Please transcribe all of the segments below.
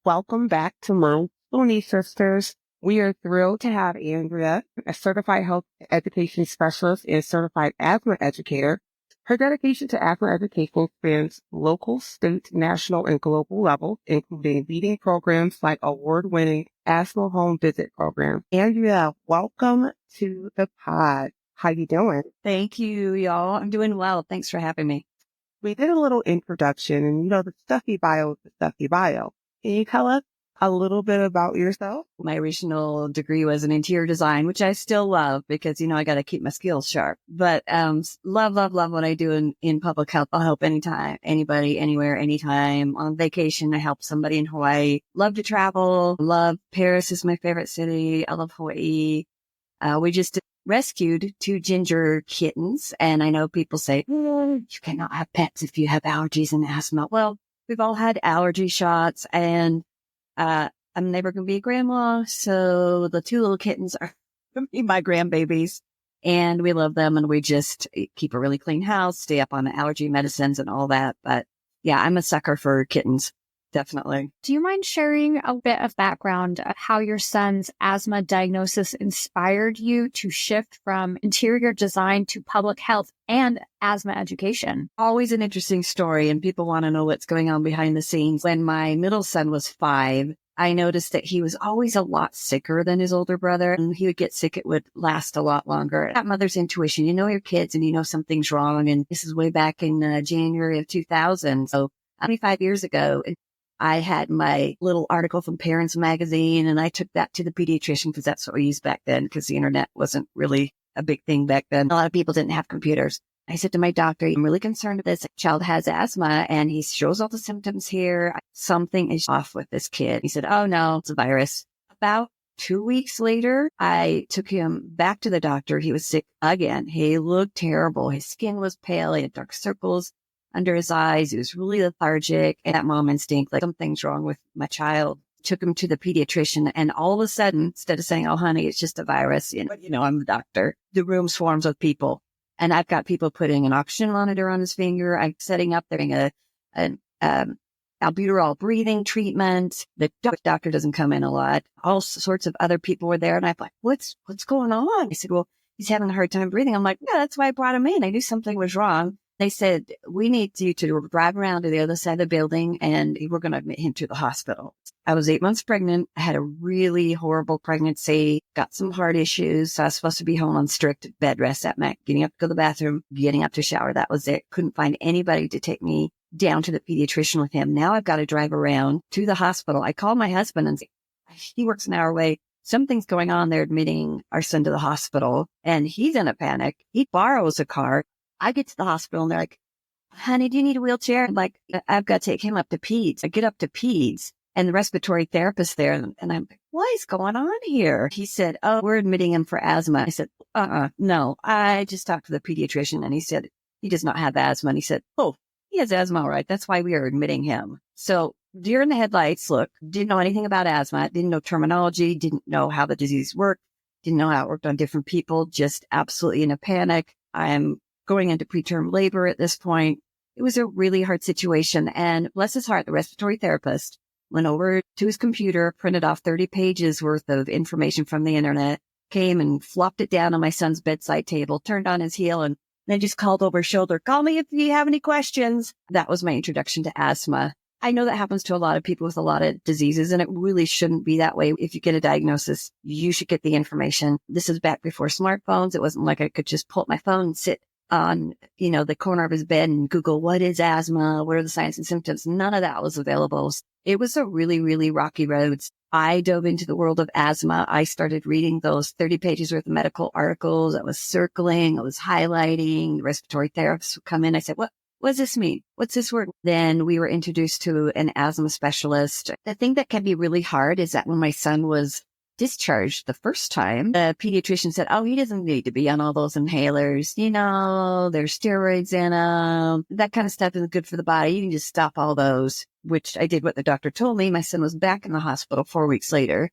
Welcome back to Mom Looney Sisters. We are thrilled to have Andrea, a certified health education specialist and certified asthma educator. Her dedication to asthma education spans local, state, national, and global levels, including leading programs like award-winning asthma home visit program. Andrea, welcome to the pod. How you doing? Thank you, y'all. I'm doing well. Thanks for having me. We did a little introduction, and the stuffy bio is the stuffy bio. Can you tell us a little bit about yourself? My original degree was in interior design, which I still love because, I got to keep my skills sharp. But love what I do in public health. I'll help anytime, anybody, anywhere, anytime. On vacation, I help somebody in Hawaii. Love to travel. Love Paris is my favorite city. I love Hawaii. We just rescued 2 ginger kittens. And I know people say, you cannot have pets if you have allergies and asthma. Well, we've all had allergy shots, and I'm never going to be a grandma. So the 2 little kittens are going to be my grandbabies, and we love them. And we just keep a really clean house, stay up on the allergy medicines and all that. But yeah, I'm a sucker for kittens. Definitely. Do you mind sharing a bit of background of how your son's asthma diagnosis inspired you to shift from interior design to public health and asthma education? Always an interesting story, and people want to know what's going on behind the scenes. When my middle son was 5, I noticed that he was always a lot sicker than his older brother, and he would get sick. It would last a lot longer. That mother's intuition, you know your kids and you know something's wrong. And this is way back in January of 2000. So 25 years ago. I had my little article from Parents Magazine, and I took that to the pediatrician because that's what we used back then, because the internet wasn't really a big thing back then. A lot of people didn't have computers. I said to my doctor, I'm really concerned that this child has asthma, and he shows all the symptoms here. Something is off with this kid. He said, oh no, it's a virus. About 2 weeks later, I took him back to the doctor. He was sick again. He looked terrible. His skin was pale. He had dark circles under his eyes. He was really lethargic. And that mom instinct, like something's wrong with my child. Took him to the pediatrician. And all of a sudden, instead of saying, oh, honey, it's just a virus, I'm the doctor. The room swarms with people. And I've got people putting an oxygen monitor on his finger. I'm setting up an albuterol breathing treatment. The doctor doesn't come in a lot. All sorts of other people were there. And I'm like, what's going on? He said, well, he's having a hard time breathing. I'm like, yeah, that's why I brought him in. I knew something was wrong. They said, we need you to drive around to the other side of the building, and we're going to admit him to the hospital. I was 8 months pregnant. I had a really horrible pregnancy, got some heart issues. So I was supposed to be home on strict bed rest at night, getting up to go to the bathroom, getting up to shower. That was it. Couldn't find anybody to take me down to the pediatrician with him. Now I've got to drive around to the hospital. I called my husband and he works an hour away. Something's going on. They're admitting our son to the hospital, and he's in a panic. He borrows a car. I get to the hospital and they're like, honey, do you need a wheelchair? I'm like, I've got to take him up to peds. I get up to peds and the respiratory therapist there. And I'm like, what is going on here? He said, oh, we're admitting him for asthma. I said, no, I just talked to the pediatrician and he said, he does not have asthma. And he said, oh, he has asthma. All right. That's why we are admitting him. So deer in the headlights, look, didn't know anything about asthma, didn't know terminology, didn't know how the disease worked, didn't know how it worked on different people, just absolutely in a panic. I'm going into preterm labor at this point. It was a really hard situation. And bless his heart, the respiratory therapist went over to his computer, printed off 30 pages worth of information from the internet, came and flopped it down on my son's bedside table, turned on his heel, and then just called over his shoulder, call me if you have any questions. That was my introduction to asthma. I know that happens to a lot of people with a lot of diseases, and it really shouldn't be that way. If you get a diagnosis, you should get the information. This is back before smartphones. It wasn't like I could just pull up my phone and sit on, the corner of his bed and Google, what is asthma? What are the signs and symptoms? None of that was available. It was a really, really rocky road. I dove into the world of asthma. I started reading those 30 pages worth of medical articles. I was circling, I was highlighting. The respiratory therapists would come in. I said, what does this mean? What's this word? Then we were introduced to an asthma specialist. The thing that can be really hard is that when my son was discharged the first time, the pediatrician said, oh, he doesn't need to be on all those inhalers. There's steroids in them. That kind of stuff isn't good for the body. You can just stop all those, which I did what the doctor told me. My son was back in the hospital 4 weeks later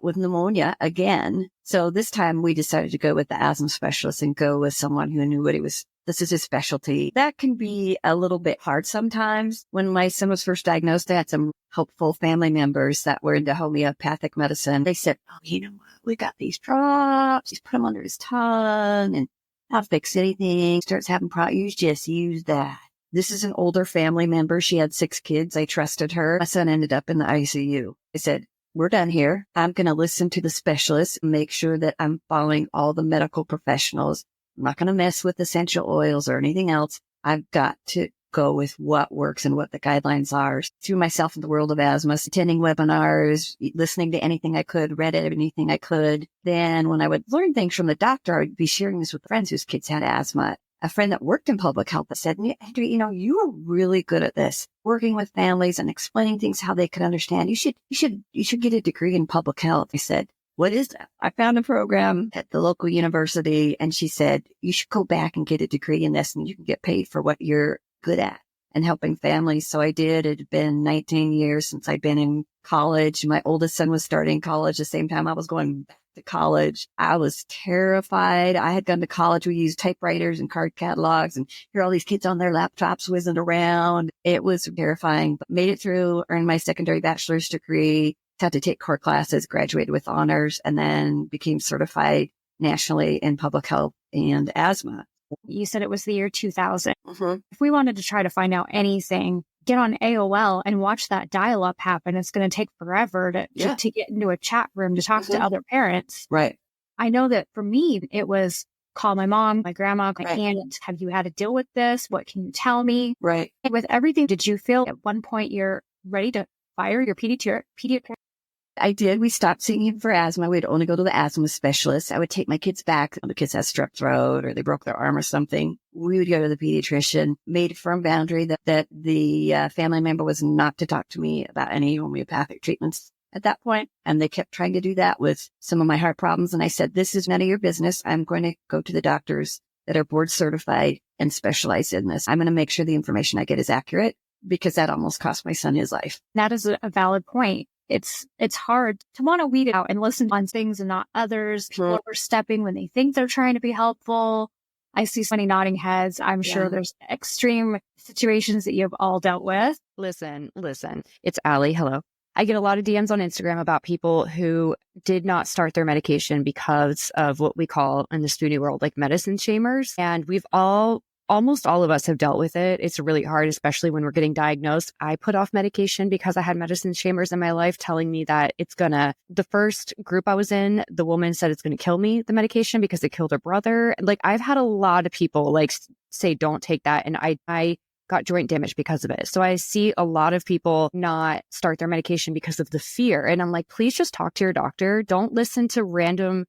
with pneumonia again. So this time we decided to go with the asthma specialist and go with someone who knew what he was This is his specialty. That can be a little bit hard sometimes. When my son was first diagnosed, I had some helpful family members that were into homeopathic medicine. They said, oh, you know what? We got these drops. Just put them under his tongue and not fix anything. Starts having problems. You just use that. This is an older family member. She had 6 kids. I trusted her. My son ended up in the ICU. I said, we're done here. I'm going to listen to the specialists and make sure that I'm following all the medical professionals. I'm not going to mess with essential oils or anything else. I've got to go with what works and what the guidelines are. Threw myself in the world of asthma, attending webinars, listening to anything I could, read anything I could. Then when I would learn things from the doctor, I would be sharing this with friends whose kids had asthma. A friend that worked in public health that said, Andrea, you are really good at this, working with families and explaining things how they could understand. You should get a degree in public health. I said, what is that? I found a program at the local university, and she said, you should go back and get a degree in this and you can get paid for what you're good at and helping families. So I did. It had been 19 years since I'd been in college. My oldest son was starting college the same time I was going back to college. I was terrified. I had gone to college. We used typewriters and card catalogs and hear all these kids on their laptops whizzing around. It was terrifying, but made it through, earned my secondary bachelor's degree, had to take core classes, graduated with honors, and then became certified nationally in public health and asthma. You said it was the year 2000. Mm-hmm. If we wanted to try to find out anything, get on AOL and watch that dial-up happen. It's going to take forever to get into a chat room to talk to other parents. Right. I know that for me, it was call my mom, my grandma, my aunt. Have you had to deal with this? What can you tell me? Right. And with everything, did you feel at one point you're ready to fire your pediatrician? I did. We stopped seeing him for asthma. We'd only go to the asthma specialist. I would take my kids back. The kids had strep throat or they broke their arm or something. We would go to the pediatrician, made a firm boundary that the family member was not to talk to me about any homeopathic treatments at that point. And they kept trying to do that with some of my heart problems. And I said, this is none of your business. I'm going to go to the doctors that are board certified and specialize in this. I'm going to make sure the information I get is accurate, because that almost cost my son his life. That is a valid point. It's hard to want to weed out and listen on things and not others. People are overstepping when they think they're trying to be helpful. I see so many nodding heads. I'm sure there's extreme situations that you've all dealt with. Listen. It's Allie. Hello. I get a lot of DMs on Instagram about people who did not start their medication because of what we call in the studio world, like medicine shamers. And almost all of us have dealt with it. It's really hard, especially when we're getting diagnosed. I put off medication because I had medicine shamers in my life telling me that the first group I was in, the woman said it's going to kill me, the medication, because it killed her brother. Like, I've had a lot of people say, don't take that. And I got joint damage because of it. So I see a lot of people not start their medication because of the fear. And I'm like, please just talk to your doctor. Don't listen to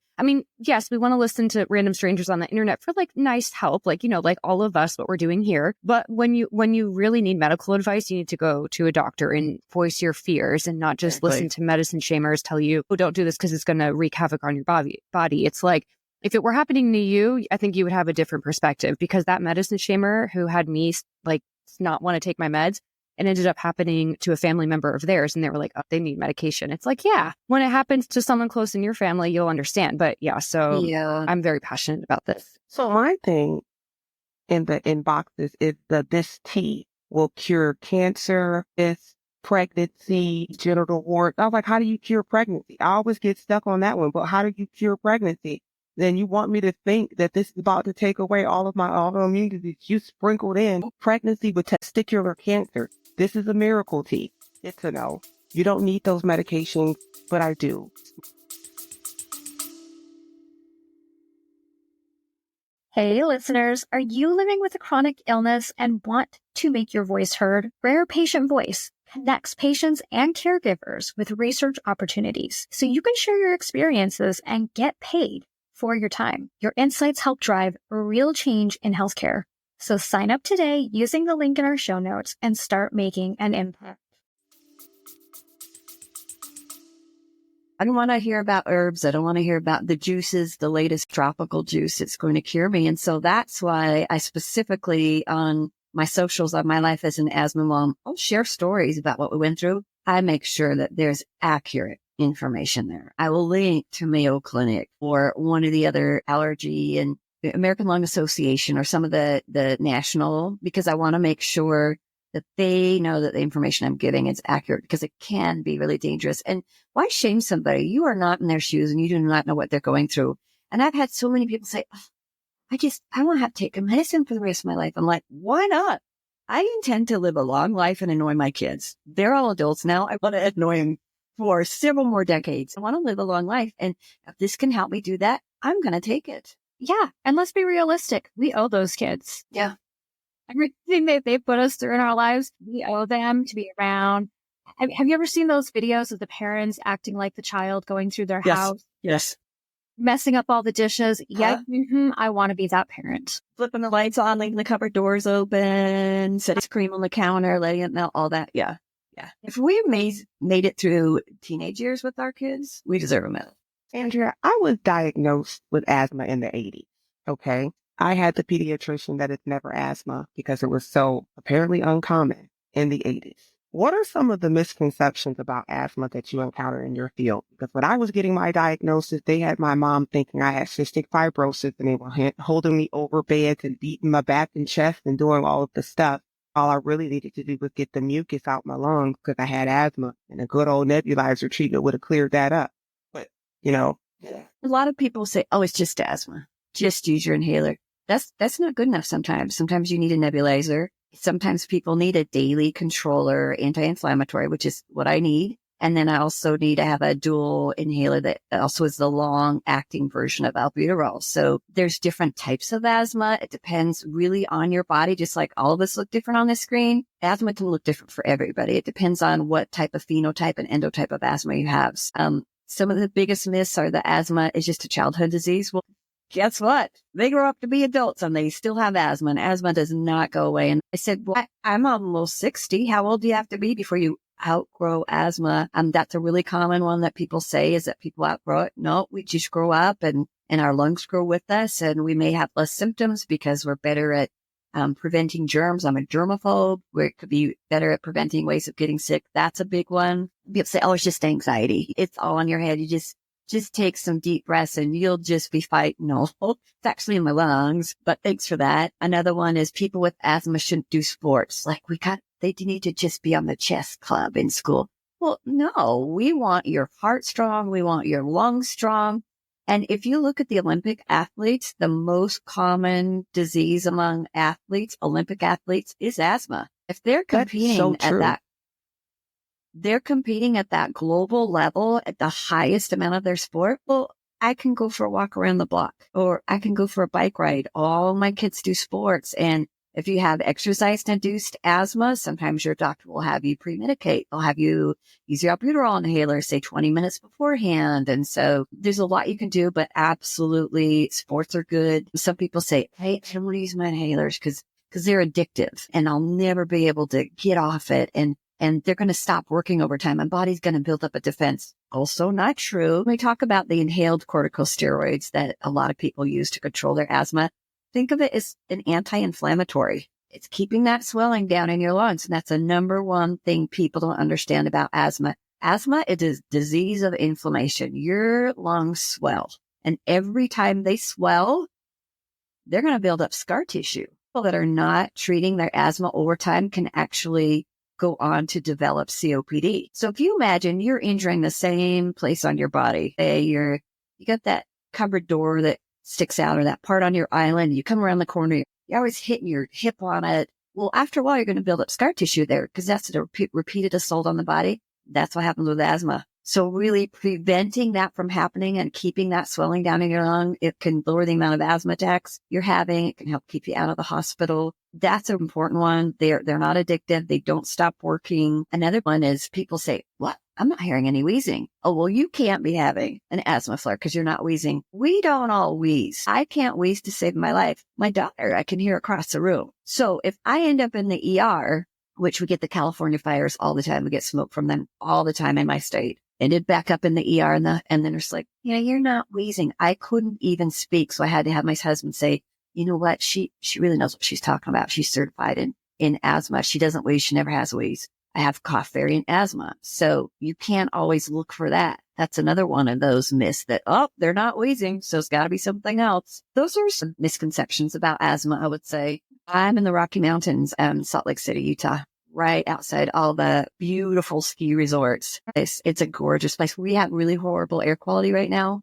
yes, we want to listen to random strangers on the internet for nice help, like all of us, what we're doing here. But when you really need medical advice, you need to go to a doctor and voice your fears and not just listen to medicine shamers tell you, oh, don't do this because it's going to wreak havoc on your body. It's like, if it were happening to you, I think you would have a different perspective, because that medicine shamer who had me not want to take my meds, and ended up happening to a family member of theirs, and they were like, oh, they need medication. It's like, yeah, when it happens to someone close in your family, you'll understand. But I'm very passionate about this. So my thing in the inboxes is this tea will cure cancer, this pregnancy, genital warts. I was like, how do you cure pregnancy? I always get stuck on that one, but how do you cure pregnancy? Then you want me to think that this is about to take away all of my autoimmune disease. You sprinkled in pregnancy with testicular cancer. This is a miracle tea. It's a no. You don't need those medications, but I do. Hey, listeners, are you living with a chronic illness and want to make your voice heard? Rare Patient Voice connects patients and caregivers with research opportunities so you can share your experiences and get paid for your time. Your insights help drive real change in healthcare. So sign up today using the link in our show notes and start making an impact. I don't want to hear about herbs. I don't want to hear about the juices, the latest tropical juice. It's going to cure me. And so that's why I specifically on my socials of my life as an asthma mom, I'll share stories about what we went through. I make sure that there's accurate information there. I will link to Mayo Clinic or one of the other allergy and American Lung Association or some of the national, because I want to make sure that they know that the information I'm giving is accurate, because it can be really dangerous. And why shame somebody? You are not in their shoes and you do not know what they're going through. And I've had so many people say, oh, I want to have to take a medicine for the rest of my life. I'm like, why not? I intend to live a long life and annoy my kids. They're all adults now. I want to annoy them for several more decades. I want to live a long life. And if this can help me do that, I'm going to take it. Yeah. And let's be realistic. We owe those kids. Yeah. Everything that they put us through in our lives, we owe them to be around. Have you ever seen those videos of the parents acting like the child going through their house? Yes. Messing up all the dishes? Yeah. I want to be that parent. Flipping the lights on, leaving the cupboard doors open, setting cream on the counter, letting it melt, all that. Yeah. Yeah. If we made it through teenage years with our kids, we deserve a medal. Andrea, I was diagnosed with asthma in the 80s. Okay. I had the pediatrician that had never asthma because it was so apparently uncommon in the 80s. What are some of the misconceptions about asthma that you encounter in your field? Because when I was getting my diagnosis, they had my mom thinking I had cystic fibrosis, and they were holding me over beds and beating my back and chest and doing all of the stuff. All I really needed to do was get the mucus out my lungs because I had asthma, and a good old nebulizer treatment would have cleared that up. But, a lot of people say, oh, it's just asthma. Just use your inhaler. That's not good enough sometimes. Sometimes you need a nebulizer. Sometimes people need a daily controller anti-inflammatory, which is what I need. And then I also need to have a dual inhaler that also is the long-acting version of albuterol. So there's different types of asthma. It depends really on your body, just like all of us look different on the screen. Asthma can look different for everybody. It depends on what type of phenotype and endotype of asthma you have. Some of the biggest myths are that asthma is just a childhood disease. Well, guess what? They grow up to be adults and they still have asthma, and asthma does not go away. And I said, well, I'm almost 60. How old do you have to be before you outgrow asthma? That's a really common one that people say, is that people outgrow it. No, we just grow up and our lungs grow with us, and we may have less symptoms because we're better at preventing germs. I'm a germaphobe. We could be better at preventing ways of getting sick. That's a big one. People say, oh, it's just anxiety. It's all in your head. You just take some deep breaths and you'll just be fine. No, it's actually in my lungs, but thanks for that. Another one is people with asthma shouldn't do sports. Like they need to just be on the chess club in school. Well, no, we want your heart strong. We want your lungs strong. And if you look at the Olympic athletes, the most common disease among Olympic athletes, is asthma. If they're competing they're competing at that global level at the highest amount of their sport. Well, I can go for a walk around the block, or I can go for a bike ride. All my kids do sports. And if you have exercise-induced asthma, sometimes your doctor will have you pre-medicate. They'll have you use your albuterol inhaler, say 20 minutes beforehand. And so there's a lot you can do, but absolutely sports are good. Some people say, hey, I don't want to use my inhalers because they're addictive and I'll never be able to get off it. And they're going to stop working over time. My body's going to build up a defense. Also not true. When we talk about the inhaled corticosteroids that a lot of people use to control their asthma, think of it as an anti-inflammatory. It's keeping that swelling down in your lungs. And that's the number one thing people don't understand about asthma. Asthma is a disease of inflammation. Your lungs swell. And every time they swell, they're going to build up scar tissue. People that are not treating their asthma over time can actually go on to develop COPD. So if you imagine you're injuring the same place on your body, say you got that cupboard door that sticks out, or that part on your island, you come around the corner, you're always hitting your hip on it. Well, after a while, you're going to build up scar tissue there because that's a repeated assault on the body. That's what happens with asthma. So really preventing that from happening and keeping that swelling down in your lung, it can lower the amount of asthma attacks you're having. It can help keep you out of the hospital. That's an important one. They're not addictive. They don't stop working. Another one is people say, what? I'm not hearing any wheezing. Oh, well, you can't be having an asthma flare because you're not wheezing. We don't all wheeze. I can't wheeze to save my life. My daughter, I can hear across the room. So if I end up in the ER, which we get the California fires all the time, we get smoke from them all the time in my state. Ended back up in the ER and the nurse like, you're not wheezing. I couldn't even speak. So I had to have my husband say, you know what? She really knows what she's talking about. She's certified in asthma. She doesn't wheeze. She never has wheeze. I have cough variant asthma. So you can't always look for that. That's another one of those myths that, oh, they're not wheezing, so it's got to be something else. Those are some misconceptions about asthma, I would say. I'm in the Rocky Mountains, Salt Lake City, Utah, right outside all the beautiful ski resorts. It's a gorgeous place. We have really horrible air quality right now.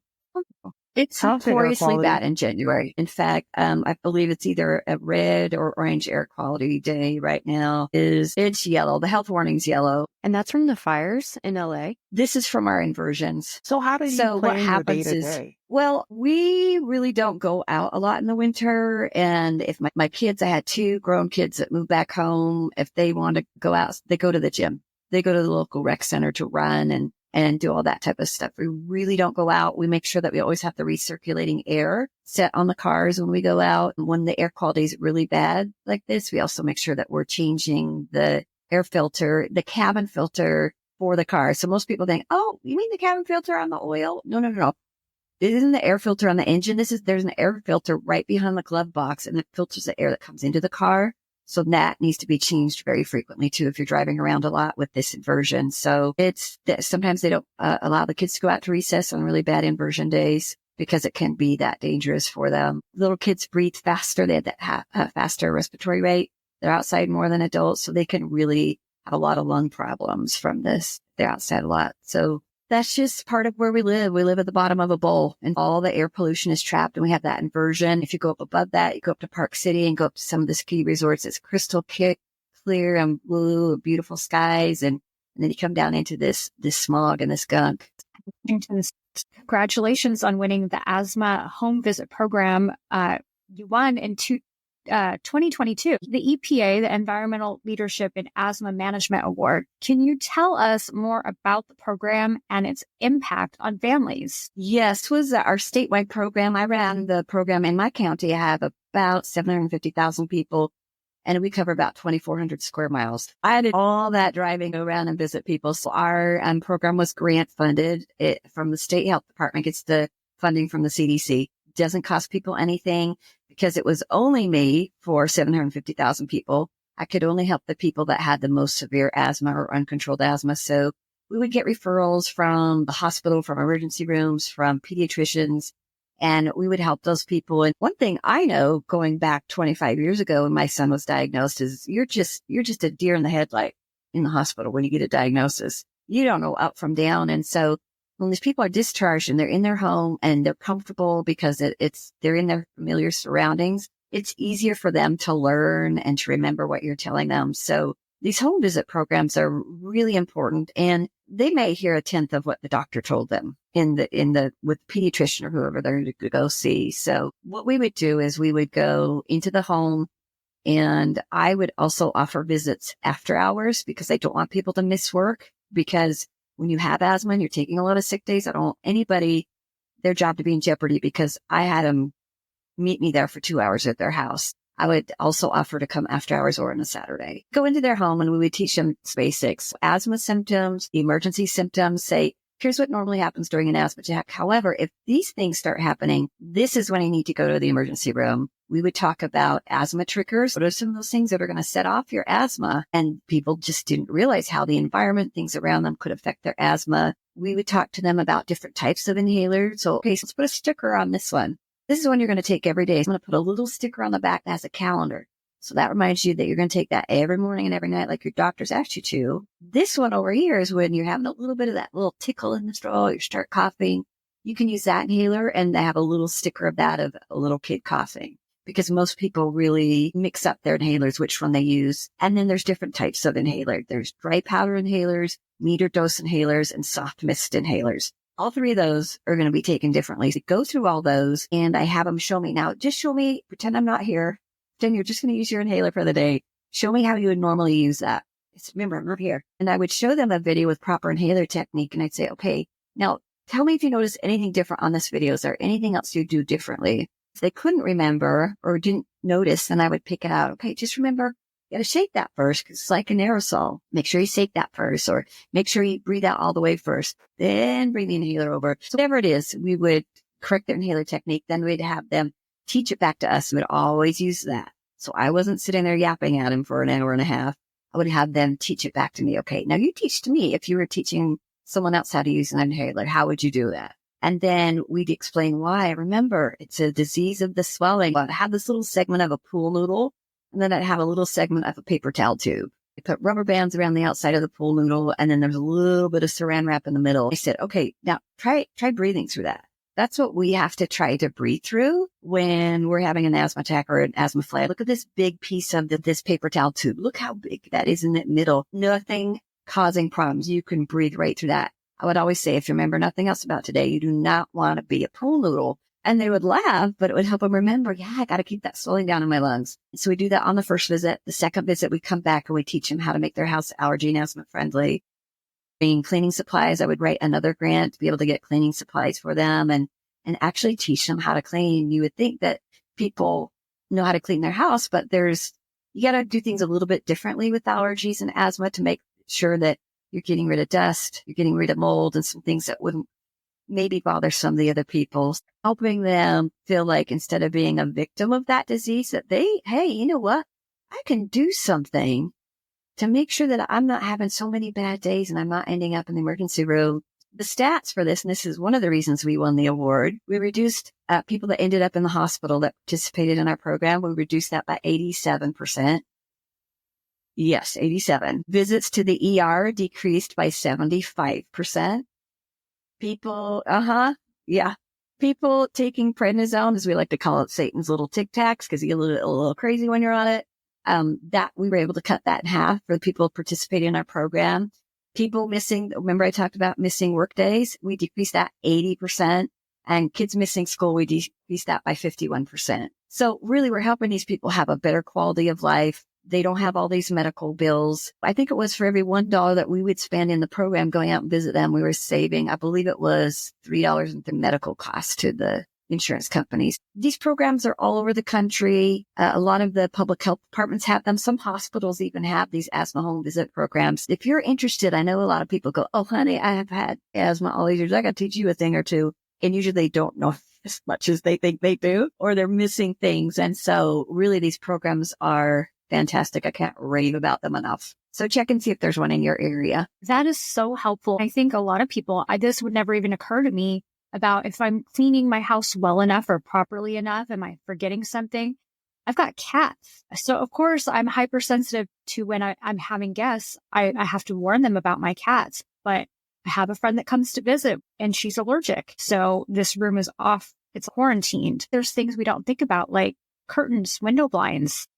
It's How's the air notoriously quality? bad in January. In fact, I believe it's either a red or orange air quality day right now. It's yellow. The health warning's yellow. And that's from the fires in LA. This is from our inversions. So how do you So what plan your day happens to is, day? well, we really don't go out a lot in the winter. And if my kids, I had 2 grown kids that moved back home. If they want to go out, they go to the gym. They go to the local rec center to run and do all that type of stuff. We really don't go out. We make sure that we always have the recirculating air set on the cars when we go out. When the air quality is really bad like this, we also make sure that we're changing the air filter, the cabin filter for the car. So most people think, oh, you mean the cabin filter on the oil? No. It isn't the air filter on the engine. There's an air filter right behind the glove box, and it filters the air that comes into the car. So that needs to be changed very frequently too, if you're driving around a lot with this inversion. So sometimes they don't allow the kids to go out to recess on really bad inversion days because it can be that dangerous for them. Little kids breathe faster. They have that faster respiratory rate. They're outside more than adults, so they can really have a lot of lung problems from this. They're outside a lot. So that's just part of where we live. We live at the bottom of a bowl and all the air pollution is trapped, and we have that inversion. If you go up above that, you go up to Park City and go up to some of the ski resorts. It's crystal clear and blue, beautiful skies. And then you come down into this smog and this gunk. Congratulations on winning the asthma home visit program. You won in 2022, the EPA, the Environmental Leadership in Asthma Management Award. Can you tell us more about the program and its impact on families? Yes, was our statewide program. I ran the program in my county. I have about 750,000 people, and we cover about 2,400 square miles. I did all that driving, go around and visit people. So our program was grant funded from the state health department. Gets the funding from the CDC. Doesn't cost people anything because it was only made for 750,000 people. I could only help the people that had the most severe asthma or uncontrolled asthma. So we would get referrals from the hospital, from emergency rooms, from pediatricians, and we would help those people. And one thing I know going back 25 years ago when my son was diagnosed is you're just a deer in the headlight in the hospital when you get a diagnosis. You don't know up from down. And so when these people are discharged and they're in their home and they're comfortable because they're in their familiar surroundings, it's easier for them to learn and to remember what you're telling them. So these home visit programs are really important, and they may hear a tenth of what the doctor told them with the pediatrician or whoever they're going to go see. So what we would do is we would go into the home, and I would also offer visits after hours because I don't want people to miss work, because when you have asthma and you're taking a lot of sick days, I don't want anybody, their job to be in jeopardy because I had them meet me there for 2 hours at their house. I would also offer to come after hours or on a Saturday. Go into their home and we would teach them basics, asthma symptoms, emergency symptoms, say, here's what normally happens during an asthma attack. However, if these things start happening, this is when you need to go to the emergency room. We would talk about asthma triggers. What are some of those things that are going to set off your asthma? And people just didn't realize how the environment, things around them could affect their asthma. We would talk to them about different types of inhalers. So, okay, so let's put a sticker on this one. This is one you're going to take every day. I'm going to put a little sticker on the back that has a calendar. So that reminds you that you're going to take that every morning and every night like your doctor's asked you to. This one over here is when you're having a little bit of that little tickle in the straw, you start coughing. You can use that inhaler, and they have a little sticker of that of a little kid coughing, because most people really mix up their inhalers, which one they use. And then there's different types of inhaler. There's dry powder inhalers, meter dose inhalers, and soft mist inhalers. All 3 of those are going to be taken differently. So go through all those, and I have them show me. Now, just show me, pretend I'm not here. Pretend you're just going to use your inhaler for the day. Show me how you would normally use that. Remember, I'm not here. And I would show them a video with proper inhaler technique, and I'd say, okay, now tell me if you notice anything different on this video. Is there anything else you do differently? If they couldn't remember or didn't notice, then I would pick it out. Okay, just remember, you got to shake that first because it's like an aerosol. Make sure you shake that first, or make sure you breathe out all the way first, then bring the inhaler over. So whatever it is, we would correct their inhaler technique. Then we'd have them teach it back to us. We would always use that. So I wasn't sitting there yapping at them for an hour and a half. I would have them teach it back to me. Okay, now you teach to me if you were teaching someone else had to use an inhaler, how would you do that? And then we'd explain why. Remember, it's a disease of the swelling. I'd have this little segment of a pool noodle, and then I'd have a little segment of a paper towel tube. I put rubber bands around the outside of the pool noodle, and then there's a little bit of saran wrap in the middle. I said, okay, now try breathing through that. That's what we have to try to breathe through when we're having an asthma attack or an asthma flare. Look at this big piece of this paper towel tube. Look how big that is in the middle. Nothing causing problems. You can breathe right through that. I would always say, if you remember nothing else about today, you do not want to be a pool noodle. And they would laugh, but it would help them remember, yeah, I got to keep that swelling down in my lungs. So we do that on the first visit. The second visit, we come back and we teach them how to make their house allergy and asthma friendly. Being cleaning supplies, I would write another grant to be able to get cleaning supplies for them and actually teach them how to clean. You would think that people know how to clean their house, but you got to do things a little bit differently with allergies and asthma to make sure that you're getting rid of dust, you're getting rid of mold and some things that wouldn't maybe bother some of the other people, helping them feel like instead of being a victim of that disease, that hey, you know what? I can do something to make sure that I'm not having so many bad days and I'm not ending up in the emergency room. The stats for this, and this is one of the reasons we won the award, we reduced people that ended up in the hospital that participated in our program. We reduced that by 87%. Yes, 87. Visits to the ER decreased by 75%. People taking prednisone, as we like to call it, Satan's little tic tacs, because you get a little crazy when you're on it. That we were able to cut that in half for the people participating in our program. People missing, remember I talked about missing work days? We decreased that 80%. And kids missing school, we decreased that by 51%. So really, we're helping these people have a better quality of life. They don't have all these medical bills. I think it was for every $1 that we would spend in the program going out and visit them, we were saving, I believe it was $3 in medical costs to the insurance companies. These programs are all over the country. A lot of the public health departments have them. Some hospitals even have these asthma home visit programs. If you're interested, I know a lot of people go, oh, honey, I have had asthma all these years. I got to teach you a thing or two. And usually they don't know as much as they think they do, or they're missing things. And so really these programs are fantastic. I can't rave about them enough. So check and see if there's one in your area. That is so helpful. I think a lot of people, this would never even occur to me about if I'm cleaning my house well enough or properly enough. Am I forgetting something? I've got cats. So of course I'm hypersensitive to when I'm having guests. I have to warn them about my cats, but I have a friend that comes to visit and she's allergic. So this room is off. It's quarantined. There's things we don't think about, like curtains, window blinds.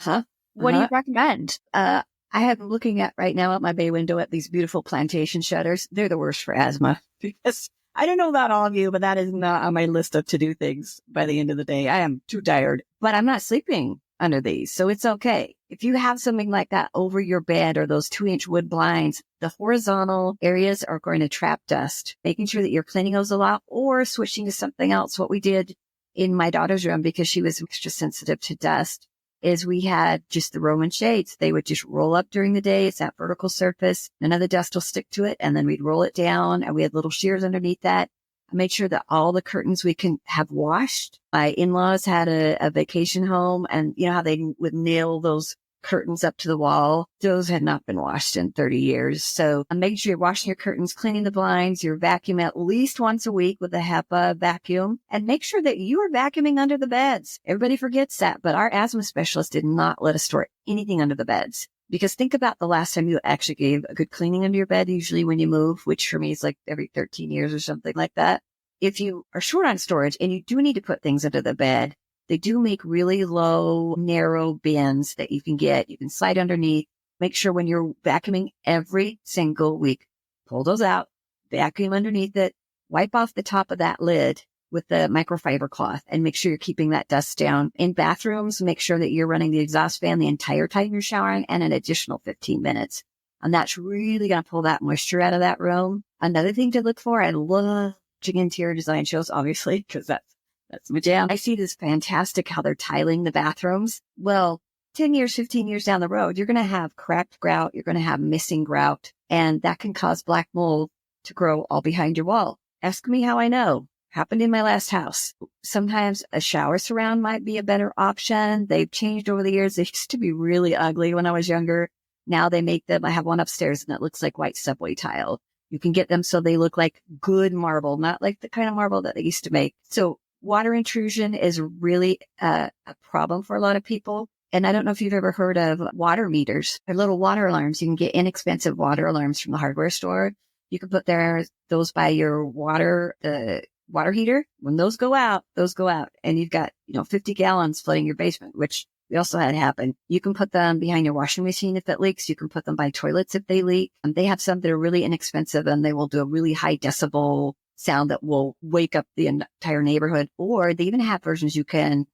What do you recommend? I am looking at right now at my bay window at these beautiful plantation shutters. They're the worst for asthma because I don't know about all of you, but that is not on my list of to-do things by the end of the day. I am too tired, but I'm not sleeping under these. So it's okay. If you have something like that over your bed or those 2-inch wood blinds, the horizontal areas are going to trap dust, making sure that you're cleaning those a lot or switching to something else. What we did in my daughter's room, because she was extra sensitive to dust, is we had just the Roman shades. They would just roll up during the day. It's that vertical surface. None of the dust will stick to it. And then we'd roll it down and we had little shears underneath that. I made sure that all the curtains we can have washed. My in-laws had a vacation home, and you know how they would nail those curtains up to the wall? Those had not been washed in 30 years. So make sure you're washing your curtains, cleaning the blinds, your vacuum at least once a week with a HEPA vacuum, and make sure that you are vacuuming under the beds. Everybody forgets that, but our asthma specialist did not let us store anything under the beds. Because think about the last time you actually gave a good cleaning under your bed, usually when you move, which for me is like every 13 years or something like that. If you are short on storage and you do need to put things under the bed, they do make really low, narrow bins that you can get. You can slide underneath. Make sure when you're vacuuming every single week, pull those out, vacuum underneath it, wipe off the top of that lid with the microfiber cloth, and make sure you're keeping that dust down. In bathrooms, make sure that you're running the exhaust fan the entire time you're showering and an additional 15 minutes. And that's really going to pull that moisture out of that room. Another thing to look for, I love watching interior design shows, obviously, because that's my jam. I see this fantastic how they're tiling the bathrooms. Well, 10 years, 15 years down the road, you're going to have cracked grout. You're going to have missing grout, and that can cause black mold to grow all behind your wall. Ask me how I know. Happened in my last house. Sometimes a shower surround might be a better option. They've changed over the years. They used to be really ugly when I was younger. Now they make them. I have one upstairs and it looks like white subway tile. You can get them so they look like good marble, not like the kind of marble that they used to make. So water intrusion is really a problem for a lot of people. And I don't know if you've ever heard of water meters. They're little water alarms. You can get inexpensive water alarms from the hardware store. You can put those by your water heater. When those go out, and you've got, 50 gallons flooding your basement, which we also had happen. You can put them behind your washing machine if it leaks. You can put them by toilets if they leak. And they have some that are really inexpensive, and they will do a really high decibel sound that will wake up the entire neighborhood. Or they even have versions you can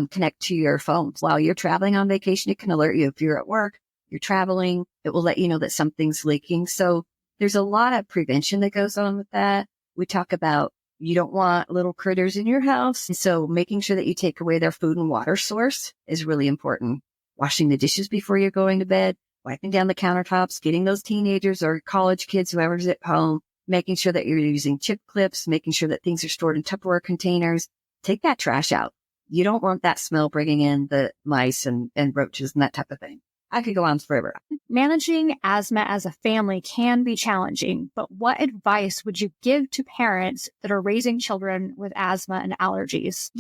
connect to your phone. While you're traveling on vacation, it can alert you. If you're at work, you're traveling, it will let you know that something's leaking. So there's a lot of prevention that goes on with that. We talk about you don't want little critters in your house. And so making sure that you take away their food and water source is really important. Washing the dishes before you're going to bed, wiping down the countertops, getting those teenagers or college kids, whoever's at home, making sure that you're using chip clips, making sure that things are stored in Tupperware containers. Take that trash out. You don't want that smell bringing in the mice and roaches and that type of thing. I could go on forever. Managing asthma as a family can be challenging, but what advice would you give to parents that are raising children with asthma and allergies?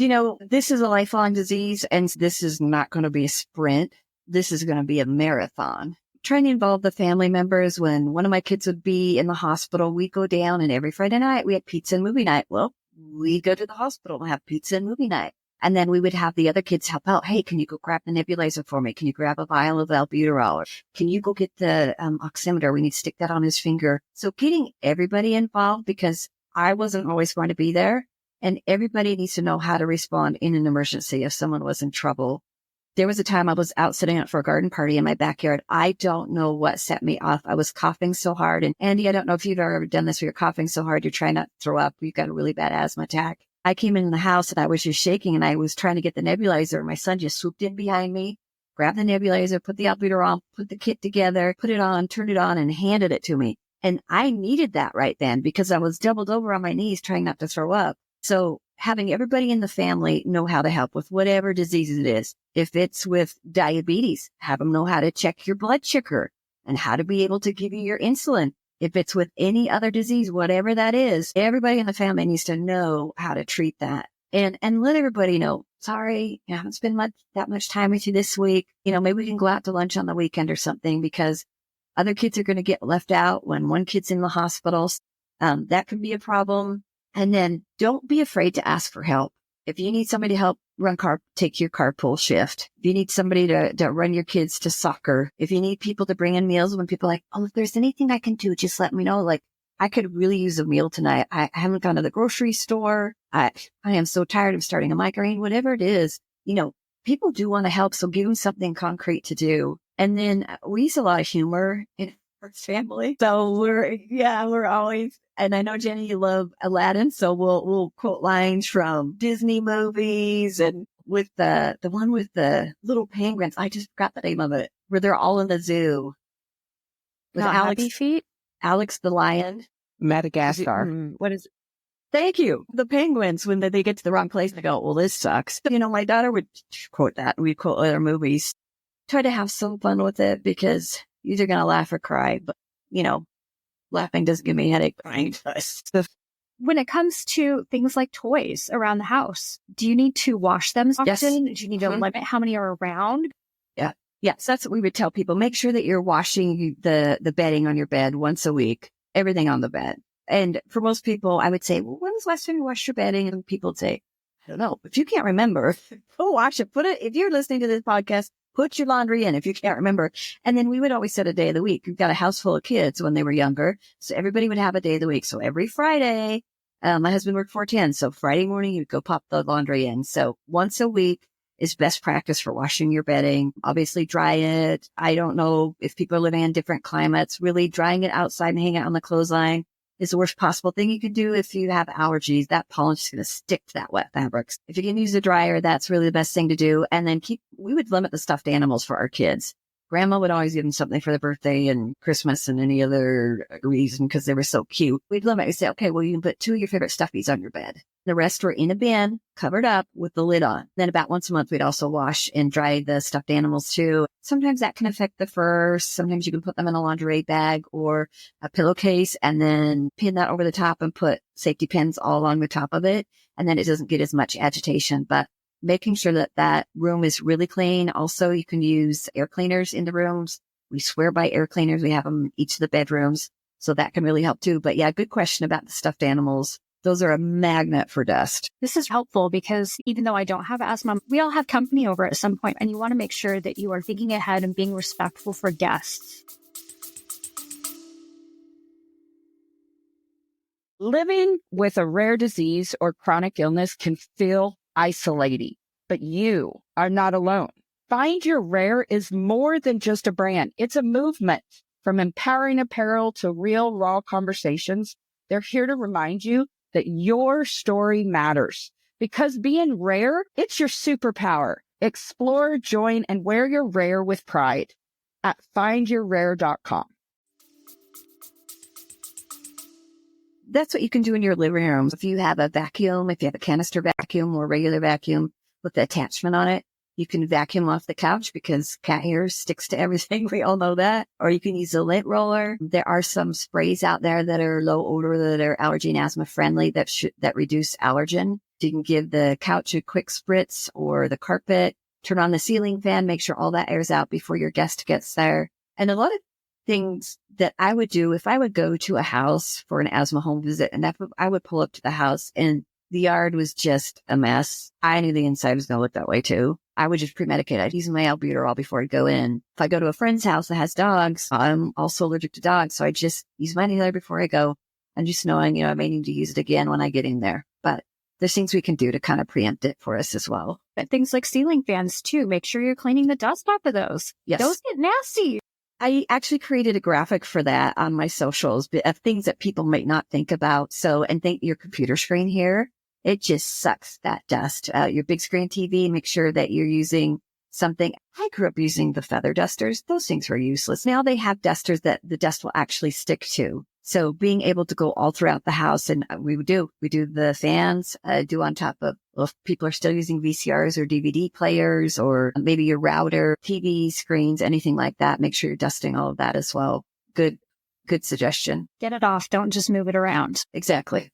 This is a lifelong disease, and this is not going to be a sprint. This is going to be a marathon. Trying to involve the family members. When one of my kids would be in the hospital, we'd go down, and every Friday night we had pizza and movie night. Well, we'd go to the hospital and have pizza and movie night. And then we would have the other kids help out. Hey, can you go grab the nebulizer for me? Can you grab a vial of albuterol? Or can you go get the oximeter? We need to stick that on his finger. So getting everybody involved, because I wasn't always going to be there, and everybody needs to know how to respond in an emergency if someone was in trouble. There was a time I was out setting up for a garden party in my backyard. I don't know what set me off. I was coughing so hard. And Andy, I don't know if you've ever done this where you're coughing so hard, you're trying not to throw up. You've got a really bad asthma attack. I came in the house and I was just shaking, and I was trying to get the nebulizer. My son just swooped in behind me, grabbed the nebulizer, put the albuterol, put the kit together, put it on, turned it on, and handed it to me. And I needed that right then because I was doubled over on my knees trying not to throw up. So having everybody in the family know how to help with whatever disease it is. If it's with diabetes, have them know how to check your blood sugar and how to be able to give you your insulin. If it's with any other disease, whatever that is, everybody in the family needs to know how to treat that. And let everybody know, sorry, I haven't spent that much time with you this week. Maybe we can go out to lunch on the weekend or something, because other kids are going to get left out when one kid's in the hospital. That can be a problem. And then don't be afraid to ask for help. If you need somebody to help take your carpool shift. If you need somebody to run your kids to soccer. If you need people to bring in meals, when people are like, oh, if there's anything I can do, just let me know. Like, I could really use a meal tonight. I haven't gone to the grocery store. I am so tired of starting a migraine, whatever it is. People do want to help. So give them something concrete to do. And then we use a lot of humor in our family. So we're always, and I know, Jenny, you love Aladdin. So we'll quote lines from Disney movies, and with the one with the little penguins. I just forgot the name of it, where they're all in the zoo. With Not Alex, Happy Feet? Alex the lion. Madagascar. What is it? Thank you. The penguins, when they get to the wrong place, they go, well, this sucks. My daughter would quote that. We'd quote other movies. Try to have some fun with it, because you're either going to laugh or cry. But, laughing doesn't give me a headache. Crying does. When it comes to things like toys around the house, do you need to wash them often? Yes. Do you need to limit how many are around? Yeah. Yes, that's what we would tell people. Make sure that you're washing the bedding on your bed once a week, everything on the bed. And for most people, I would say, well, when was the last time you washed your bedding? And people would say, I don't know. If you can't remember, go wash it. If you're listening to this podcast, put your laundry in if you can't remember. And then we would always set a day of the week. We've got a house full of kids when they were younger. So everybody would have a day of the week. So every Friday, my husband worked 410. So Friday morning, you'd go pop the laundry in. So once a week is best practice for washing your bedding. Obviously dry it. I don't know if people are living in different climates, really drying it outside and hanging it on the clothesline is the worst possible thing you can do if you have allergies. That pollen is going to stick to that wet fabrics. If you can use a dryer, that's really the best thing to do. And then we would limit the stuffed animals for our kids. Grandma would always give them something for their birthday and Christmas and any other reason because they were so cute. We'd love it. We'd say, okay, well, you can put 2 of your favorite stuffies on your bed. The rest were in a bin, covered up with the lid on. Then about once a month, we'd also wash and dry the stuffed animals too. Sometimes that can affect the fur. Sometimes you can put them in a lingerie bag or a pillowcase and then pin that over the top and put safety pins all along the top of it. And then it doesn't get as much agitation. But making sure that that room is really clean. Also, you can use air cleaners in the rooms. We swear by air cleaners. We have them in each of the bedrooms. So that can really help too. But yeah, good question about the stuffed animals. Those are a magnet for dust. This is helpful because even though I don't have asthma, we all have company over at some point, and you want to make sure that you are thinking ahead and being respectful for guests. Living with a rare disease or chronic illness can feel isolating, but you are not alone. Find Your Rare is more than just a brand. It's a movement. From empowering apparel to real, raw conversations, they're here to remind you that your story matters. Because being rare, it's your superpower. Explore, join, and wear your rare with pride at findyourrare.com. That's what you can do in your living room. If you have a vacuum, if you have a canister vacuum or regular vacuum with the attachment on it, you can vacuum off the couch because cat hair sticks to everything. We all know that. Or you can use a lint roller. There are some sprays out there that are low odor, that are allergy and asthma friendly that reduce allergen. So you can give the couch a quick spritz or the carpet, turn on the ceiling fan, make sure all that air's out before your guest gets there. And a lot of things that I would do if I would go to a house for an asthma home visit, and I would pull up to the house and the yard was just a mess. I knew the inside was going to look that way too. I would just pre-medicate. I'd use my albuterol before I'd go in. If I go to a friend's house that has dogs, I'm also allergic to dogs. So I just use my inhaler before I go and just knowing, I may need to use it again when I get in there. But there's things we can do to kind of preempt it for us as well. But things like ceiling fans too. Make sure you're cleaning the dust off of those. Yes. Those get nasty. I actually created a graphic for that on my socials of things that people might not think about. So, and think your computer screen here, it just sucks that dust. Your big screen TV, make sure that you're using something. I grew up using the feather dusters. Those things were useless. Now they have dusters that the dust will actually stick to. So being able to go all throughout the house, and we do the fans, do on top of, if people are still using VCRs or DVD players, or maybe your router, TV screens, anything like that, make sure you're dusting all of that as well. Good suggestion. Get it off. Don't just move it around. Exactly.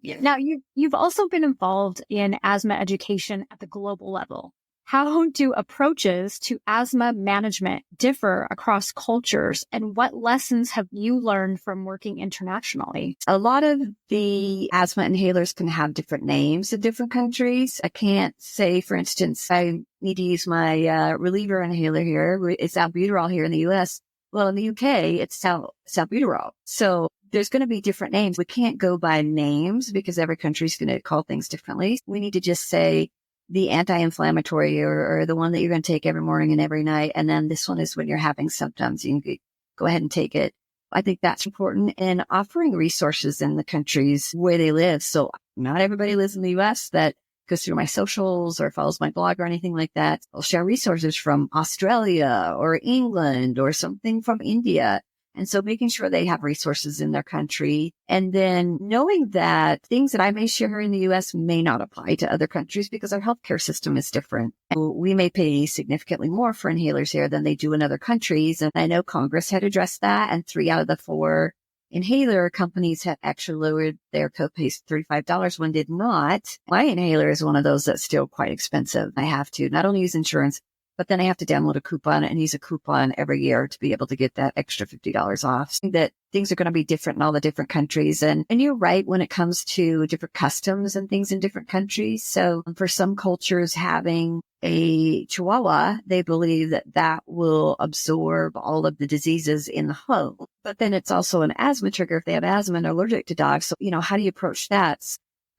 Yeah. Now, you've also been involved in asthma education at the global level. How do approaches to asthma management differ across cultures, and what lessons have you learned from working internationally? A lot of the asthma inhalers can have different names in different countries. I can't say, for instance, I need to use my reliever inhaler here. It's albuterol here in the U.S. Well, in the UK, it's salbuterol. So there's going to be different names. We can't go by names because every country's going to call things differently. We need to just say the anti-inflammatory or the one that you're going to take every morning and every night. And then this one is when you're having symptoms. You can go ahead and take it. I think that's important, and offering resources in the countries where they live. So not everybody lives in the U.S. that goes through my socials or follows my blog or anything like that. I'll share resources from Australia or England or something from India. And so making sure they have resources in their country, and then knowing that things that I may share here in the U.S. may not apply to other countries because our healthcare system is different. And we may pay significantly more for inhalers here than they do in other countries. And I know Congress had addressed that, and 3 out of the 4 inhaler companies have actually lowered their copays to $35. One did not. My inhaler is one of those that's still quite expensive. I have to not only use insurance, but then I have to download a coupon and use a coupon every year to be able to get that extra $50 off. That things are going to be different in all the different countries. And you're right when it comes to different customs and things in different countries. So for some cultures, having a chihuahua, they believe that will absorb all of the diseases in the home. But then it's also an asthma trigger if they have asthma and are allergic to dogs. So, how do you approach that?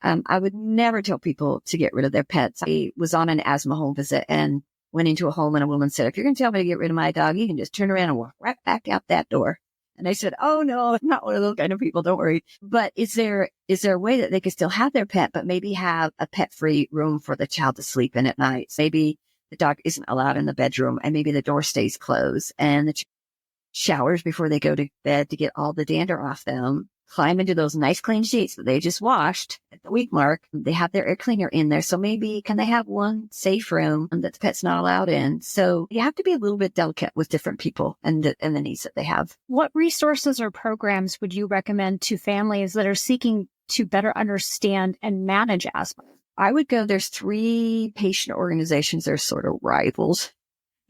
I would never tell people to get rid of their pets. I was on an asthma home visit and went into a home, and a woman said, if you're going to tell me to get rid of my dog, you can just turn around and walk right back out that door. And I said, oh no, I'm not one of those kind of people. Don't worry. But is there a way that they could still have their pet, but maybe have a pet free room for the child to sleep in at night? Maybe the dog isn't allowed in the bedroom and maybe the door stays closed and the showers before they go to bed to get all the dander off them, climb into those nice clean sheets that they just washed at the week mark. They have their air cleaner in there. So maybe can they have one safe room that the pet's not allowed in? So you have to be a little bit delicate with different people and the needs that they have. What resources or programs would you recommend to families that are seeking to better understand and manage asthma? I would go, there's 3 patient organizations. They're sort of rivals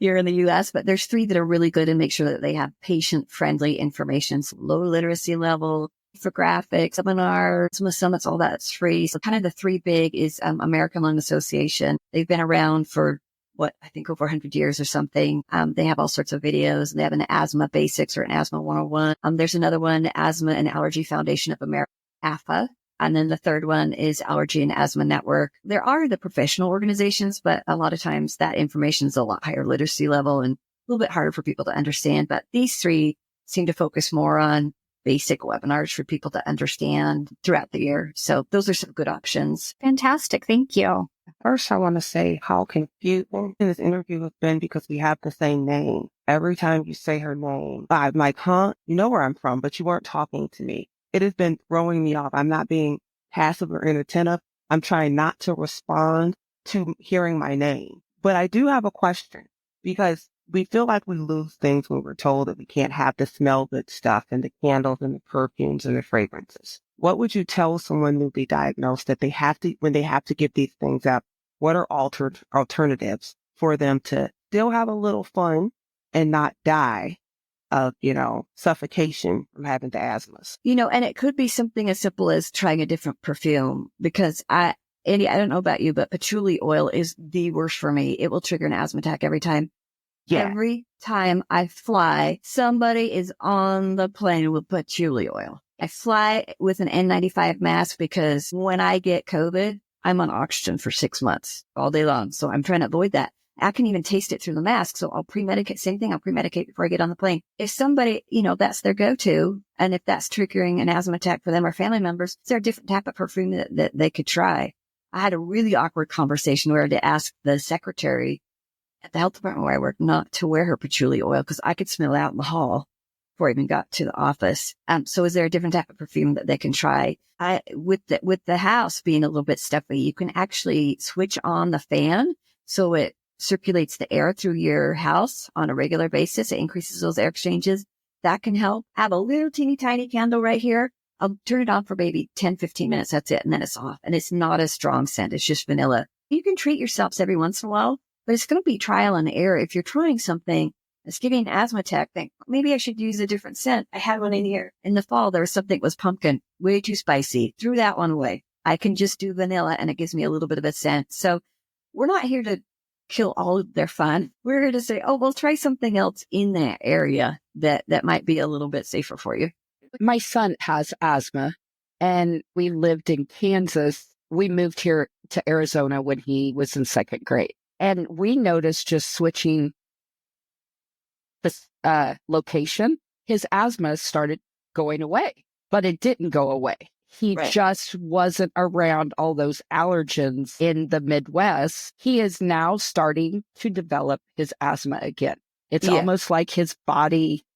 here in the U.S., but there's 3 that are really good and make sure that they have patient-friendly information, so low literacy level, infographics, seminars, asthma summits, all that's free. So kind of the 3 big is American Lung Association. They've been around for I think over 100 years or something. They have all sorts of videos. They have an asthma basics or an asthma 101. There's another one, Asthma and Allergy Foundation of America, AFA. And then the third one is Allergy and Asthma Network. There are the professional organizations, but a lot of times that information is a lot higher literacy level and a little bit harder for people to understand. But these 3 seem to focus more on basic webinars for people to understand throughout the year. So those are some good options. Fantastic. Thank you. First, I want to say how confusing this interview has been because we have the same name. Every time you say her name, I'm like, huh? You know where I'm from, but you weren't talking to me. It has been throwing me off. I'm not being passive or inattentive. I'm trying not to respond to hearing my name. But I do have a question because we feel like we lose things when we're told that we can't have the smell good stuff and the candles and the perfumes and the fragrances. What would you tell someone newly diagnosed that they have to, when they have to give these things up, what are alternatives for them to still have a little fun and not die of, suffocation from having the asthmas? And it could be something as simple as trying a different perfume because Andy, I don't know about you, but patchouli oil is the worst for me. It will trigger an asthma attack every time. Yeah. Every time I fly, somebody is on the plane with patchouli oil. I fly with an N95 mask because when I get COVID, I'm on oxygen for 6 months all day long. So I'm trying to avoid that. I can even taste it through the mask. So I'll pre-medicate. Same thing. I'll pre-medicate before I get on the plane. If somebody, that's their go-to, and if that's triggering an asthma attack for them or family members, is there a different type of perfume that they could try? I had a really awkward conversation where I had to ask the secretary at the health department where I work not to wear her patchouli oil because I could smell it out in the hall before I even got to the office. So is there a different type of perfume that they can try? With the house being a little bit stuffy, you can actually switch on the fan so it circulates the air through your house on a regular basis. It increases those air exchanges. That can help. I have a little teeny tiny candle right here. I'll turn it on for maybe 10, 15 minutes. That's it. And then it's off. And it's not a strong scent. It's just vanilla. You can treat yourselves every once in a while, but it's going to be trial and error. If you're trying something that's giving an asthma attack, think maybe I should use a different scent. I had one in here. In the fall, there was something that was pumpkin, way too spicy. Threw that one away. I can just do vanilla and it gives me a little bit of a scent. So we're not here to kill all of their fun. We're here to say, we'll try something else in that area that might be a little bit safer for you. My son has asthma and we lived in Kansas. We moved here to Arizona when he was in 2nd grade. And we noticed just switching the location, his asthma started going away, but it didn't go away. He just wasn't around all those allergens in the Midwest. He is now starting to develop his asthma again. It's almost like his body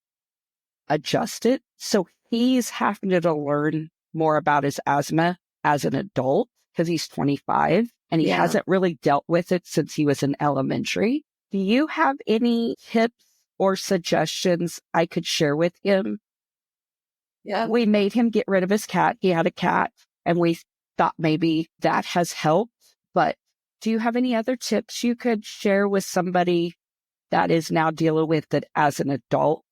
adjusted. So he's having to learn more about his asthma as an adult because he's 25 and he hasn't really dealt with it since he was in elementary. Do you have any tips or suggestions I could share with him? Yeah. We made him get rid of his cat. He had a cat and we thought maybe that has helped. But do you have any other tips you could share with somebody that is now dealing with it as an adult?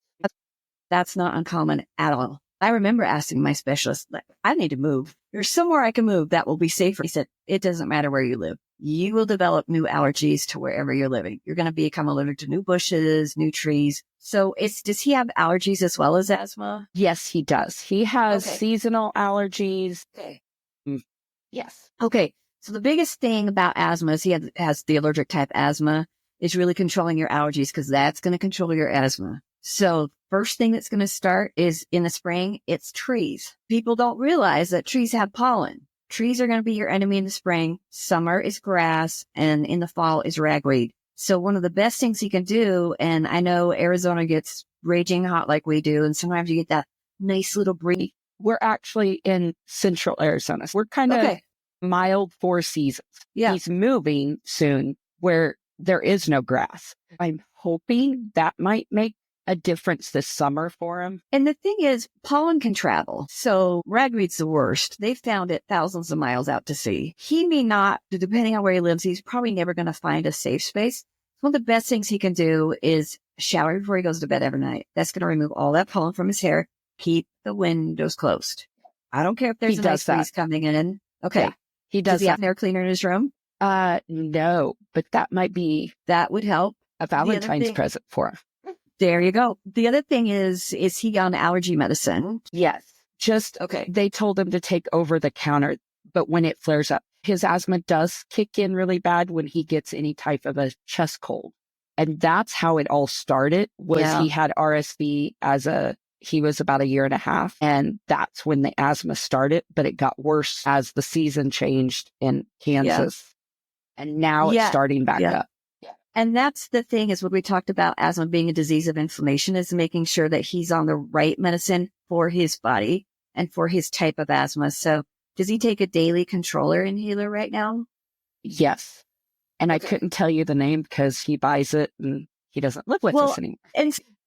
That's not uncommon at all. I remember asking my specialist, I need to move. There's somewhere I can move that will be safer. He said, it doesn't matter where you live. You will develop new allergies to wherever you're living. You're going to become allergic to new bushes, new trees. So does he have allergies as well as asthma? Yes, he does. He has seasonal allergies. Okay. Yes. Okay. So the biggest thing about asthma is he has the allergic type asthma is really controlling your allergies because that's going to control your asthma. So first thing that's going to start is in the spring, it's trees. People don't realize that trees have pollen. Trees are going to be your enemy in the spring. Summer is grass and in the fall is ragweed. So one of the best things he can do, and I know Arizona gets raging hot like we do, and sometimes you get that nice little breeze. We're actually in central Arizona. We're kind of mild 4 seasons. Yeah. He's moving soon where there is no grass. I'm hoping that might make a difference this summer for him. And the thing is, pollen can travel. So ragweed's the worst. They found it thousands of miles out to sea. He may not, depending on where he lives, he's probably never going to find a safe space. One of the best things he can do is shower before he goes to bed every night. That's going to remove all that pollen from his hair. Keep the windows closed. I don't care if there's a nice breeze coming in. Okay. Yeah, he does. Does he have an air cleaner in his room? No, but that would help. A Valentine's present for him. There you go. The other thing is he on allergy medicine? Yes. They told him to take over the counter, but when it flares up, his asthma does kick in really bad when he gets any type of a chest cold. And that's how it all started, he had RSV he was about 1.5 years, and that's when the asthma started, but it got worse as the season changed in Kansas. And now it's starting back up. And that's the thing is what we talked about asthma being a disease of inflammation is making sure that he's on the right medicine for his body and for his type of asthma. So does he take a daily controller inhaler right now? Yes. And I couldn't tell you the name because he buys it and he doesn't live with us anymore.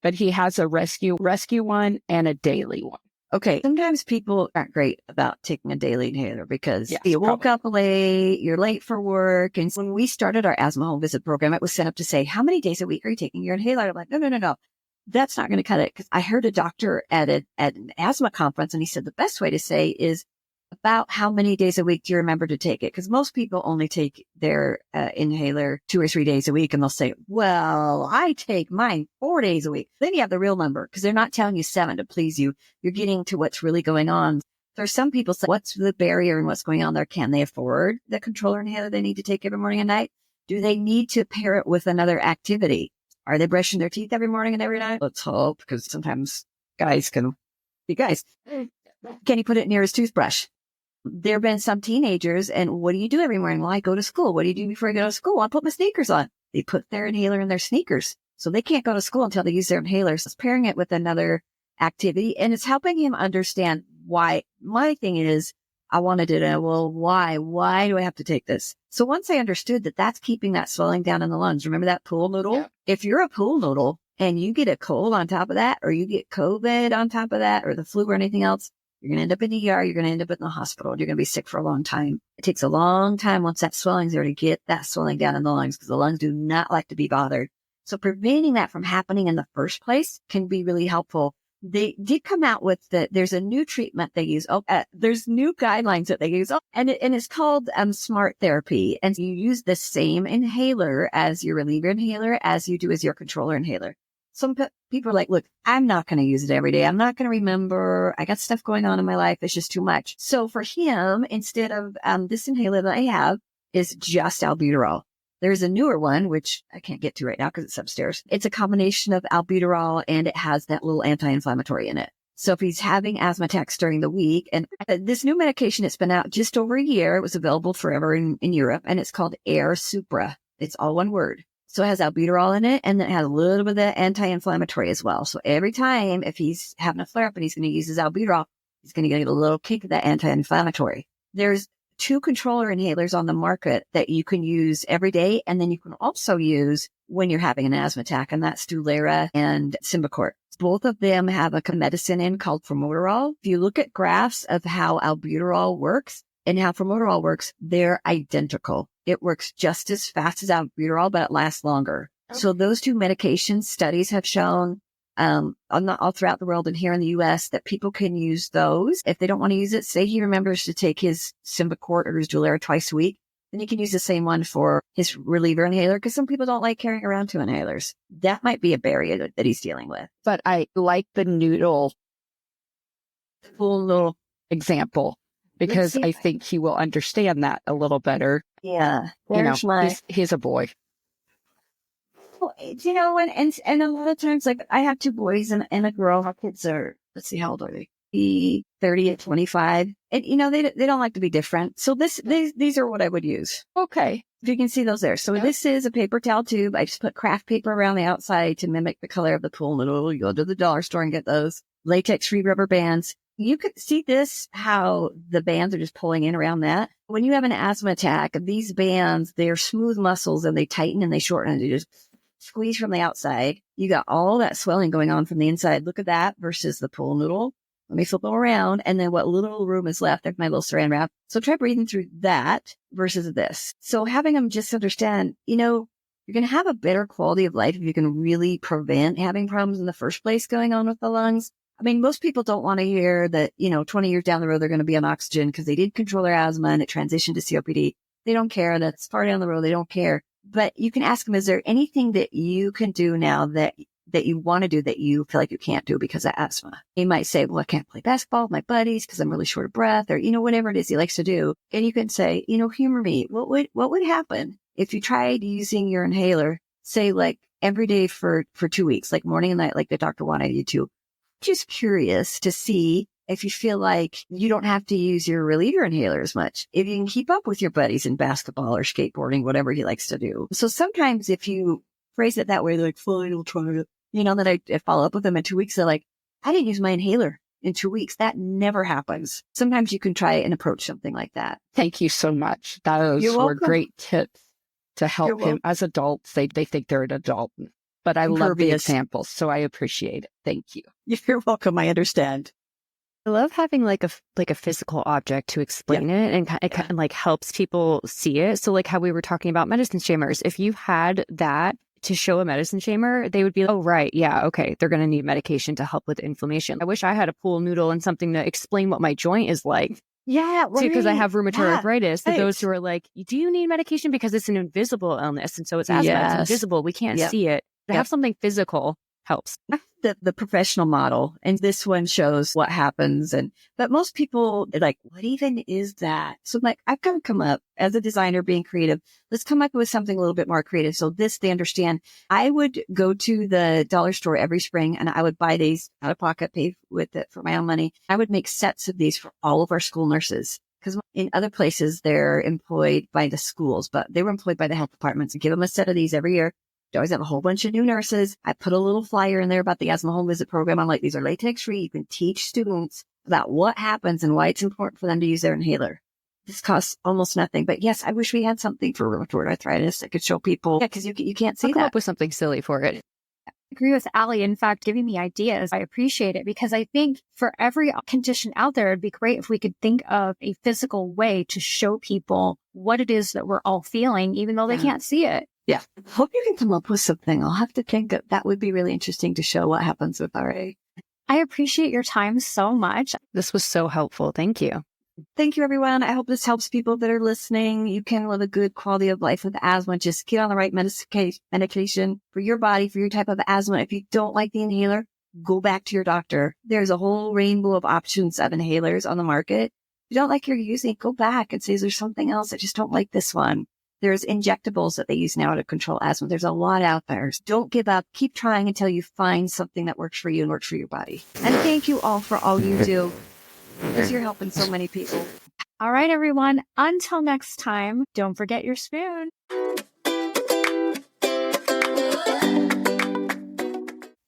But he has a rescue one and a daily one. Okay. Sometimes people aren't great about taking a daily inhaler because you woke up late, you're late for work. And when we started our asthma home visit program, it was set up to say, how many days a week are you taking your inhaler? I'm like, no. That's not going to cut it. Because I heard a doctor at an asthma conference, and he said the best way to say is about how many days a week do you remember to take it? Because most people only take their inhaler 2 or 3 days a week, and they'll say, well, I take mine 4 days a week. Then you have the real number because they're not telling you 7 to please you. You're getting to what's really going on. There's some people say, what's the barrier and what's going on there? Can they afford the controller inhaler they need to take every morning and night? Do they need to pair it with another activity? Are they brushing their teeth every morning and every night? Let's hope, because sometimes guys can be guys. Can you put it near his toothbrush? There have been some teenagers, and what do you do every morning? Well, I go to school. What do you do before I go to school? I put my sneakers on. They put their inhaler in their sneakers. So they can't go to school until they use their inhalers. It's pairing it with another activity, and it's helping him understand why. My thing is, I wanted to know, well, why? Why do I have to take this? So once I understood that that's keeping that swelling down in the lungs, remember that pool noodle? Yeah. If you're a pool noodle and you get a cold on top of that, or you get COVID on top of that, or the flu or anything else, you're going to end up in the ER. You're going to end up in the hospital. You're going to be sick for a long time. It takes a long time once that swelling's there to get that swelling down in the lungs because the lungs do not like to be bothered. So preventing that from happening in the first place can be really helpful. They did come out with there's a new treatment they use. There's new guidelines that they use. And it's called smart therapy. And you use the same inhaler as your reliever inhaler as you do as your controller inhaler. Some people are like, look, I'm not going to use it every day. I'm not going to remember. I got stuff going on in my life. It's just too much. So for him, instead of this inhaler that I have is just albuterol. There's a newer one, which I can't get to right now because it's upstairs. It's a combination of albuterol and it has that little anti-inflammatory in it. So if he's having asthma attacks during the week, and this new medication, it's been out just over a year. It was available forever in Europe, and it's called Air Supra. It's all one word. So it has albuterol in it, and then it has a little bit of the anti-inflammatory as well. So every time if he's having a flare-up and he's going to use his albuterol, he's going to get a little kick of that anti-inflammatory. There's 2 controller inhalers on the market that you can use every day, and then you can also use when you're having an asthma attack, and that's Dulera and Symbicort. Both of them have a medicine in called formoterol. If you look at graphs of how albuterol works and how formoterol works, they're identical. It works just as fast as albuterol, but it lasts longer. Okay. So those 2 medication studies have shown all throughout the world and here in the U.S. that people can use those. If they don't want to use it, say he remembers to take his Symbicort or his Dulera twice a week, then he can use the same one for his reliever inhaler because some people don't like carrying around 2 inhalers. That might be a barrier that he's dealing with. But I like the full noodle example because I think he will understand that a little better. Yeah. He's a boy. Well, and a lot of times, like I have 2 boys and a girl. Our kids are, let's see, how old are they? 30 and 25. And, they don't like to be different. So these are what I would use. Okay. If you can see those there. So this is a paper towel tube. I just put craft paper around the outside to mimic the color of the pool noodle. You go to the dollar store and get those latex-free rubber bands. You could see this, how the bands are just pulling in around that. When you have an asthma attack, these bands, they're smooth muscles and they tighten and they shorten and they just squeeze from the outside. You got all that swelling going on from the inside. Look at that versus the pool noodle. Let me flip them around. And then what little room is left, there's my little saran wrap. So try breathing through that versus this. So having them just understand, you're going to have a better quality of life if you can really prevent having problems in the first place going on with the lungs. I mean, most people don't want to hear that, 20 years down the road, they're going to be on oxygen because they did control their asthma and it transitioned to COPD. They don't care. That's far down the road. They don't care. But you can ask them, is there anything that you can do now that you want to do that you feel like you can't do because of asthma? He might say, well, I can't play basketball with my buddies because I'm really short of breath, or, whatever it is he likes to do. And you can say, humor me. What would happen if you tried using your inhaler, say like every day for 2 weeks, like morning and night, like the doctor wanted you to? Just curious to see if you feel like you don't have to use your reliever inhaler as much, if you can keep up with your buddies in basketball or skateboarding, whatever he likes to do. So sometimes if you phrase it that way, they're like, fine, I'll try it. Then I follow up with them in 2 weeks. They're like, I didn't use my inhaler in 2 weeks. That never happens. Sometimes you can try and approach something like that. Thank you so much. Those were great tips to help him. As adults, they think they're an adult, but I love the examples, so I appreciate it. Thank you. You're welcome. I understand. I love having like a physical object to explain it, and it kind of like helps people see it. So like how we were talking about medicine shamers, if you had that to show a medicine shamer, they would be like, oh, right. Yeah. Okay. They're going to need medication to help with inflammation. I wish I had a pool noodle and something to explain what my joint is like. Yeah. Right. Because I have rheumatoid arthritis. So those who are like, do you need medication? Because it's an invisible illness. And so it's asthma. It's invisible. We can't see it. To have something physical helps. The professional model, and this one shows what happens. But most people are like, what even is that? So I'm like, I've got to come up as a designer being creative. Let's come up with something a little bit more creative. So this, they understand. I would go to the dollar store every spring and I would buy these out of pocket, pay with it for my own money. I would make sets of these for all of our school nurses. Because in other places, they're employed by the schools, but they were employed by the health departments, and give them a set of these every year. They always have a whole bunch of new nurses. I put a little flyer in there about the asthma home visit program. I'm like, these are latex free. You can teach students about what happens and why it's important for them to use their inhaler. This costs almost nothing. But yes, I wish we had something for rheumatoid arthritis that could show people. Yeah, because you can't see that. Come up with something silly for it. I agree with Allie. In fact, giving me ideas, I appreciate it, because I think for every condition out there, it'd be great if we could think of a physical way to show people what it is that we're all feeling, even though they can't see it. Yeah. Hope you can come up with something. I'll have to think that would be really interesting to show what happens with RA. I appreciate your time so much. This was so helpful. Thank you. Thank you, everyone. I hope this helps people that are listening. You can live a good quality of life with asthma. Just get on the right medication for your body, for your type of asthma. If you don't like the inhaler, go back to your doctor. There's a whole rainbow of options of inhalers on the market. If you don't like your using, go back and say, is there something else? I just don't like this one. There's injectables that they use now to control asthma. There's a lot out there. So don't give up. Keep trying until you find something that works for you and works for your body. And thank you all for all you do, because you're helping so many people. All right, everyone. Until next time, don't forget your spoon.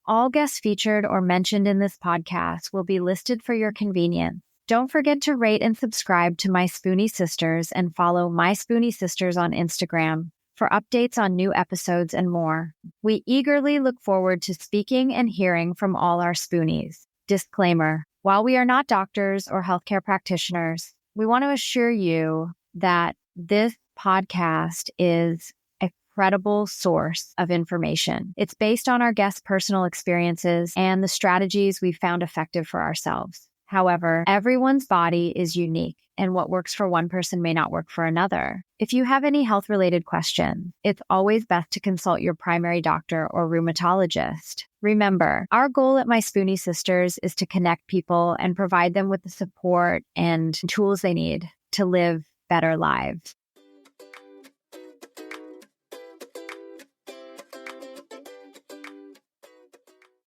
All guests featured or mentioned in this podcast will be listed for your convenience. Don't forget to rate and subscribe to My Spoonie Sisters and follow My Spoonie Sisters on Instagram for updates on new episodes and more. We eagerly look forward to speaking and hearing from all our Spoonies. Disclaimer: while we are not doctors or healthcare practitioners, we want to assure you that this podcast is a credible source of information. It's based on our guests' personal experiences and the strategies we've found effective for ourselves. However, everyone's body is unique, and what works for one person may not work for another. If you have any health-related questions, it's always best to consult your primary doctor or rheumatologist. Remember, our goal at My Spoonie Sisters is to connect people and provide them with the support and tools they need to live better lives.